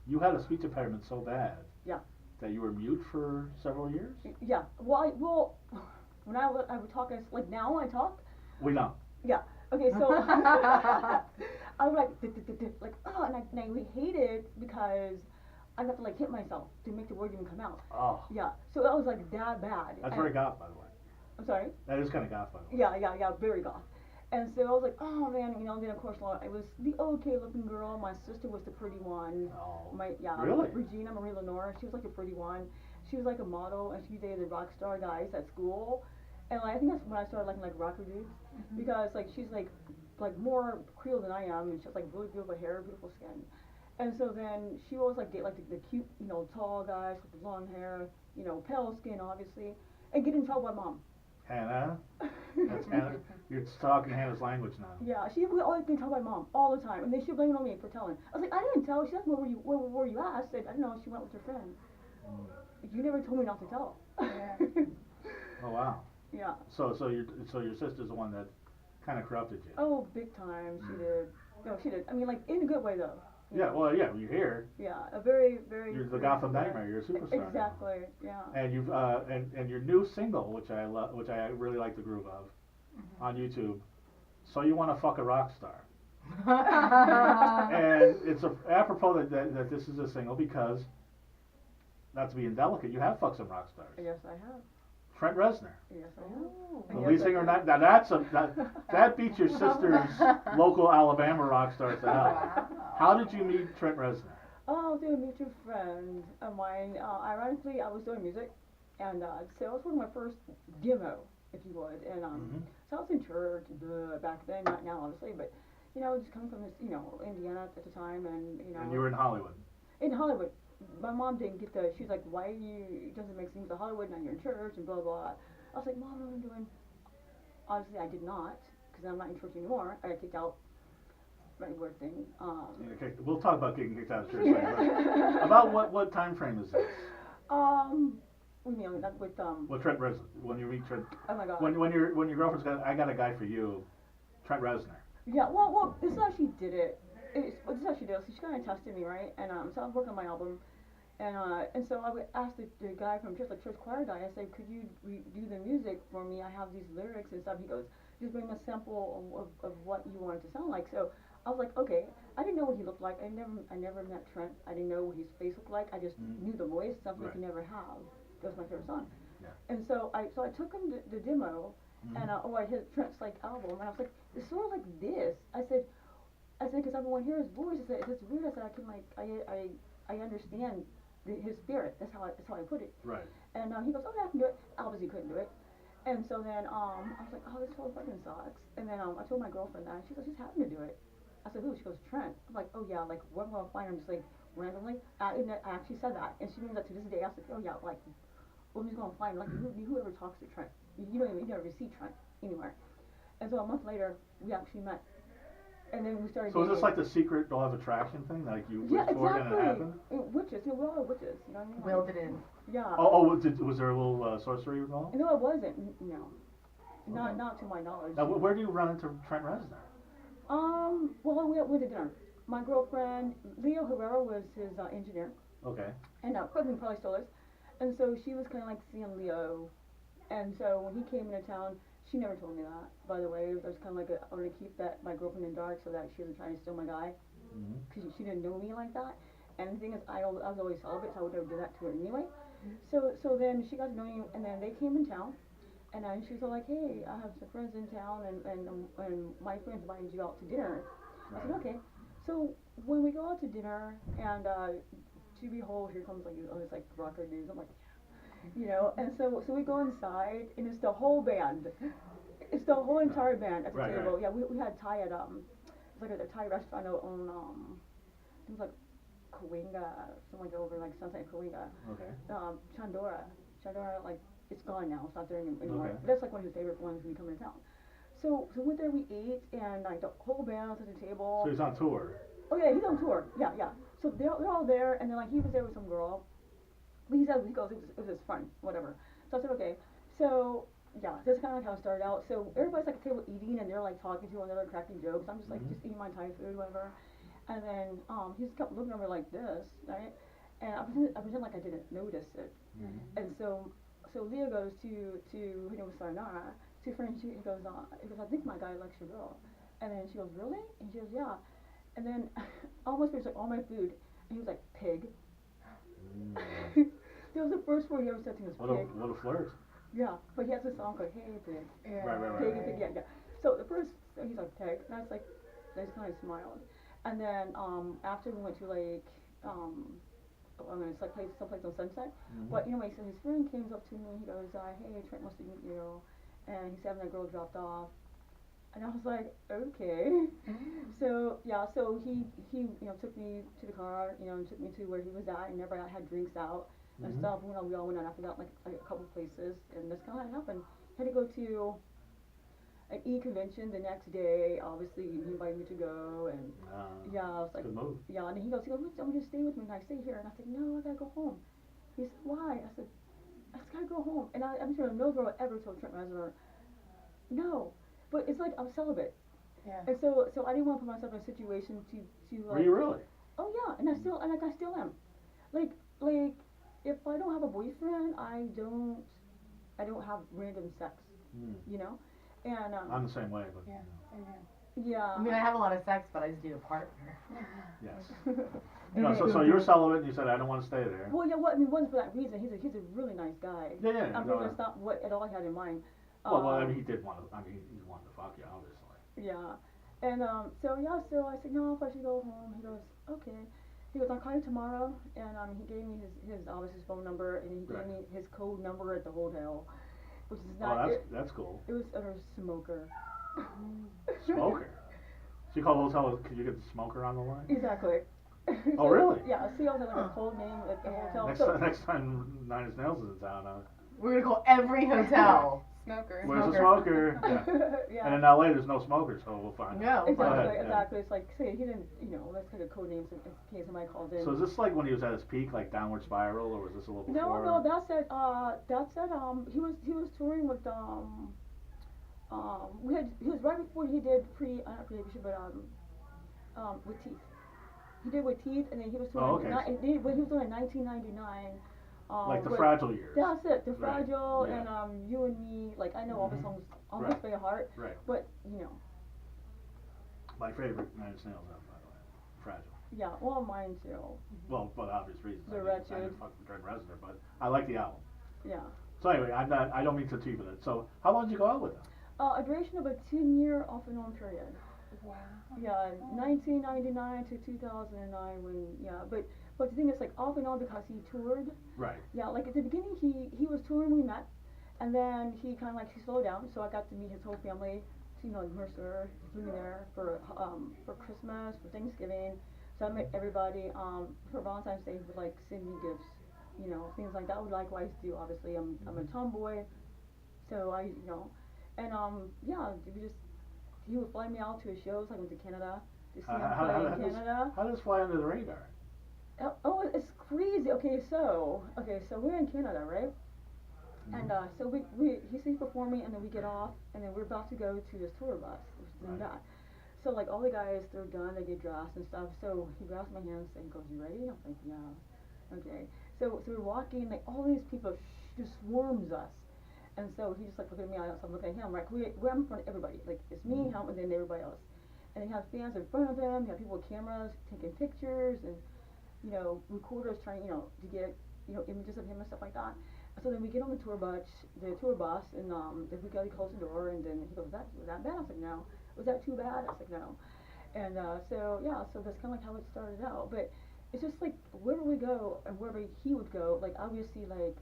You had a speech impediment so bad. Yeah. That you were mute for several years. Yeah. When I would talk, like now I talk. We don't. Yeah. Okay. So I would like oh, and I would hate it because I have to like hit myself to make the word even come out. Oh. Yeah. So that was like that bad. That's very goth, by the way. I'm sorry. That is kind of goth, by the way. Yeah, very goth. And so I was like, oh man, then of course I was the okay looking girl. My sister was the pretty one. Oh. Really? Regina Marie Lenore, she was like a pretty one. She was like a model, and she dated the rock star guys at school. And like, I think that's when I started liking like rocker dudes, because like she's like more Creole than I am, and she has like really beautiful hair, beautiful skin. And so then she always like date like the cute, tall guys with the long hair, pale skin obviously, and get in trouble by mom. Hannah? That's Hannah. You're talking Hannah's language now. Yeah, she would always get in trouble by mom all the time, and then she blamed it on me for telling. I was like, I didn't tell. She's like, where were you at? I said, I don't know. She went with her friend. You never told me not to tell. Yeah. Oh wow. Yeah. So your sister's the one that kind of corrupted you. Oh, big time. She did. No, she did. I mean, like in a good way though. Yeah. Well, yeah. You're here. Yeah, a very, very. You're the Gothem Nightmare. You're a superstar. Exactly. Yeah. And you've and your new single, which I love, which I really like the groove of, on YouTube. So you want to fuck a rock star. And it's apropos that this is a single because, not to be indelicate, you have fucked some rock stars. Yes, I have. Trent Reznor. Yes, I have. The lead singer. That beats your sister's local Alabama rock stars to hell. Wow. How did you meet Trent Reznor? Oh, through a mutual friend of mine. Ironically, I was doing music, and so it was one of my first demo, if you would. And so I was in church back then, not now obviously, but just coming from this, Indiana at the time, and And you were in Hollywood. In Hollywood. My mom didn't get she's like, why it doesn't make sense to Hollywood, now you're in church, and blah, blah. I was like, Mom, what am I doing? Obviously, I did not, because I'm not in church anymore. I got kicked out. Very weird thing. We'll talk about getting kicked out of church later. About what time frame is this? What do you mean, with Well, Trent Reznor. When you meet Trent. Oh my God. When your girlfriend's I got a guy for you, Trent Reznor. Yeah. Well, this is how she did it. This is how she did it. So she kind of tested me, right? And so I was working on my album, and so I would ask the guy from church, like church choir guy. I said, could you do the music for me? I have these lyrics and stuff. He goes, just bring a sample of what you want it to sound like. So I was like, okay. I didn't know what he looked like. I never met Trent. I didn't know what his face looked like. I just knew the voice, something you never have. That was my favorite song. Yeah. And so I took him the demo, and I hit Trent's like album, and I was like, it's sort of like this. I said, because everyone hears his voice. I said, it's weird. I said, I can I understand his spirit. That's how I put it. Right. And he goes, okay, I can do it. Obviously, couldn't do it. And so then I was like, oh, this whole fucking sucks. And then I told my girlfriend that. She goes, just happened to do it. I said, who? She goes, Trent. I'm like, oh yeah, like where am I gonna find him? Just like randomly. And I actually said that, and she means that to this day. I said, oh yeah, like well, I'm just gonna find him. Like whoever talks to Trent, you never see Trent anywhere. And so a month later, we actually met. And then we started. So is this like the secret law of attraction thing? Like you wished for it and it happened? Witches, we're all witches, you know what I mean? Willed it in. Yeah. Was there a little sorcery involved? No, it wasn't. No. Okay. Not to my knowledge. Now, where do you run into Trent Reznor? Well, we went to dinner. My girlfriend, Leo Herrera, was his engineer. Okay. And probably still is. And so she was kind of like seeing Leo. And so when he came into town, she never told me that, by the way. It was kind of like I want to keep my girlfriend in dark so that she wasn't trying to steal my guy. Because she didn't know me like that. And the thing is, I was always celibate, so I would never do that to her anyway. So then she got to know me, and then they came in town. And she was all like, hey, I have some friends in town, and my friends invited you out to dinner. I said, okay. So when we go out to dinner, and to behold, here comes it's like rocker news. I'm like, and so we go inside, and it's the whole band. It's the whole entire band at the table. Right. Yeah, we had Thai at it's like a Thai restaurant on it was like Coinga, something like over like Sunset Coinga. Okay. Chandora, like it's gone now. It's not there anymore. Okay. But that's like one of his favorite ones when you come into town. So we went there, we ate, and like the whole band was at the table. So he's on tour. Oh yeah, he's on tour. Yeah. So they're all there, and then like he was there with some girl. He goes, it was his friend, whatever. So I said, okay. So yeah, that's kind of like how it started out. So everybody's like at the table eating, and they're like talking to one another, cracking jokes. I'm just like just eating my Thai food, whatever. And then he just kept looking over like this, right? And I pretend like I didn't notice it. And so Leo goes to sayonara to her friend. He goes, I think my guy likes your girl. And then she goes, really? And she goes, yeah. And then almost finished like all my food, and he was like, pig. That was the first word he ever said to me, was pig. What a flirt. Yeah, but he has a song called Hey Pig. Yeah. Right. Pig, yeah. So the first, so he's like, pig. And I was like, I just kind of smiled. And then after we went to like, it's like someplace on Sunset. But anyway, so his friend came up to me. He goes, hey, Trent wants to meet you. And he's having that girl dropped off. And I was like, okay. So yeah, so he took me to the car, and took me to where he was at, and everybody had drinks out and stuff. We all went out after that, like a couple places, and that's kind of how it happened. Had to go to an e-convention the next day. Obviously, he invited me to go, and yeah, I was like, good move. Yeah, and he goes, "I'm gonna stay with me," and I stay here, and I said, "No, I gotta go home." He said, "Why?" I said, "I just gotta go home." And I'm sure no girl ever told Trent Reznor, no. But it's like I'm celibate. Yeah. And so I didn't want to put myself in a situation to like. Were you really? Oh yeah, and I still am. Like if I don't have a boyfriend, I don't have random sex. And I'm the same way, but yeah. Yeah. I mean, I have a lot of sex, but I just need a partner. Yes. So you're celibate, and you said I don't want to stay there. Well, yeah. It wasn't for that reason. He's a really nice guy. Yeah. That's not what at all I had in mind. Well, I mean, he did want to. I mean, he wanted to fuck you, obviously. Yeah, and so I said no, if I should go home. He goes, okay. He goes, I'll call you tomorrow, and he gave me his phone number, and he gave me his code number at the hotel, which is not. Oh, that's cool. It was under smoker. Smoker. So you call the hotel? Could you get the smoker on the line? Exactly. Oh, really? Yeah, see, I was like a cold name at the hotel. Next time Nine Inch Nails is in town, we're gonna call every hotel. Smoker. Where's the smoker? Yeah. And in LA, there's no smoker, so we'll find out. Exactly. It's like, say, he didn't, that's like a code name in case somebody calls in. So is this like when he was at his peak, like Downward Spiral, or was this a little before? No, that's it. He was touring with, he was right before he did with Teeth. He did with Teeth, and then he was touring, he was doing in 1999. Like the Fragile years. That's it, the Fragile, and You and Me. Like I know all the songs almost by heart, but My favorite Nine Inch Nails album, by the way, Fragile. Yeah, well, mine too. Well, for obvious reasons. The I Wretched. didn't fuck with Trent Reznor, but I like the album. Yeah. So anyway, I don't mean to tease with it. So how long did you go out with him? A duration of a 10-year off and on period. Wow. Yeah, 1999 to 2009 but the thing is, like, off and on because he toured. Right. Yeah, like at the beginning he was touring, we met, and then he kind of like he slowed down, so I got to meet his whole family. So, Mercer flew me there for Christmas, for Thanksgiving. So I met everybody. For Valentine's Day, he would like send me gifts, things like that. I would likewise do. Obviously, I'm a tomboy, so and he would fly me out to his shows. I went to Canada to see him play in Canada. How does this fly under the radar? Oh, it's crazy. Okay, so we're in Canada, right? And so he's performing, and then we get off, and then we're about to go to this tour bus, which is in that. So like all the guys, they're done, they get dressed and stuff. So he grabs my hand and goes, "You ready?" I'm like, "Yeah." Okay. So we're walking, like all these people just swarms us, and so he just like looked at me, so I'm looking at him, like we're in front of everybody, like it's me, him, and then everybody else. And he has fans in front of him, he has people with cameras taking pictures and recorders trying, to get, images of him and stuff like that. So then we get on the tour bus, and then we gotta close the door, and then he goes, was that bad? I was like, no. Was that too bad? I was like, no. And so that's kind of like how it started out. But it's just like wherever we go and wherever he would go, like obviously like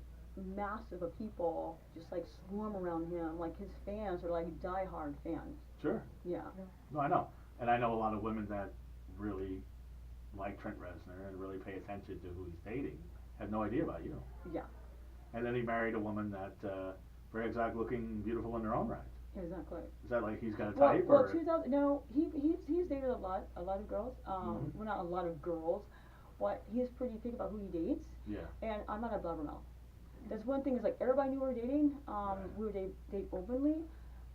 massive of people just like swarm around him. Like his fans are like diehard fans. Sure. Yeah. No, I know, and I know a lot of women that really like Trent Reznor and really pay attention to who he's dating. Had no idea about you. Yeah. And then he married a woman that very exact looking, beautiful in her own right. Exactly. Is that like he's got a type? Well, 2000. No, he's dated a lot of girls. Well, not a lot of girls, but he's pretty picky about who he dates. Yeah. And I'm not a blabbermouth. That's one thing is like everybody knew we were dating. We would date openly,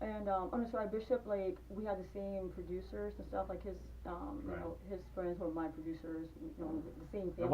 And oh no, sorry, Bishop, like we had the same producers and stuff, like his you Right. know, his friends were my producers, you know, the same The family.